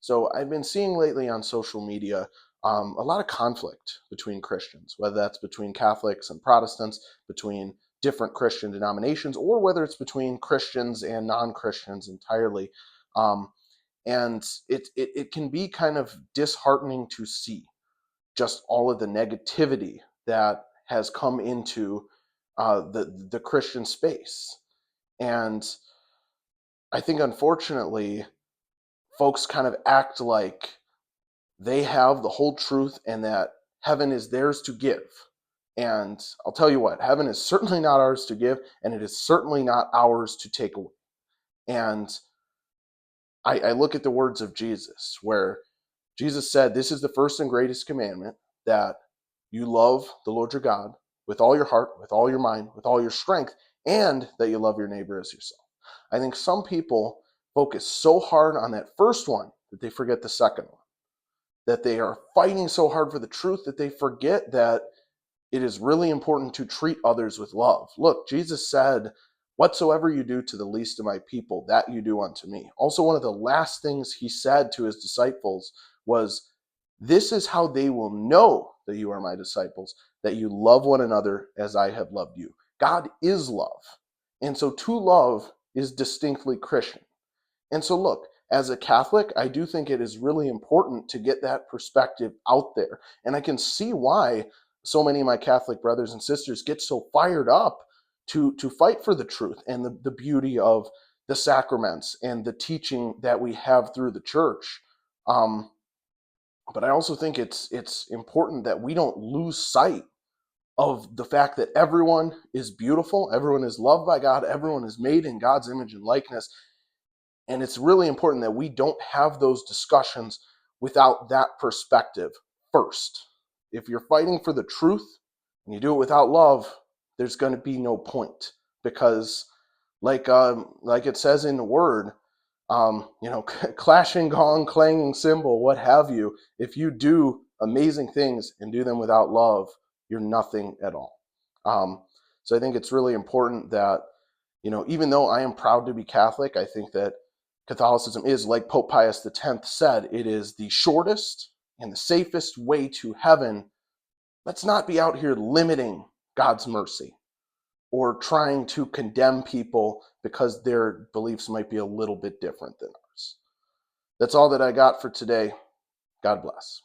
So I've been seeing lately on social media a lot of conflict between Christians, whether that's between Catholics and Protestants, between different Christian denominations, or whether it's between Christians and non-Christians entirely. Um, and it can be kind of disheartening to see just all of the negativity that has come into the Christian space. And I think, unfortunately, folks kind of act like they have the whole truth and that heaven is theirs to give. And I'll tell you what, heaven is certainly not ours to give, and it is certainly not ours to take away. And I look at the words of Jesus, where Jesus said, "This is the first and greatest commandment, that you love the Lord your God with all your heart, with all your mind, with all your strength, and that you love your neighbor as yourself." I think some people focus so hard on that first one that they forget the second one, that they are fighting so hard for the truth that they forget that it is really important to treat others with love. Look, Jesus said, "Whatsoever you do to the least of my people, that you do unto me." Also, one of the last things he said to his disciples was, "This is how they will know that you are my disciples, that you love one another as I have loved you." God is love. And so to love is distinctly Christian. And so, look, as a Catholic, I do think it is really important to get that perspective out there. And I can see why so many of my Catholic brothers and sisters get so fired up to fight for the truth and the beauty of the sacraments and the teaching that we have through the church. Um, but I also think it's important that we don't lose sight of the fact that everyone is beautiful, everyone is loved by God, everyone is made in God's image and likeness, and it's really important that we don't have those discussions without that perspective first. If you're fighting for the truth and you do it without love, there's going to be no point, because, like it says in the word, clashing gong, clanging cymbal, what have you. If you do amazing things and do them without love, you're nothing at all. So I think it's really important that, even though I am proud to be Catholic, I think that Catholicism is, like Pope Pius X said, it is the shortest and the safest way to heaven. Let's not be out here limiting God's mercy or trying to condemn people because their beliefs might be a little bit different than ours. That's all that I got for today. God bless.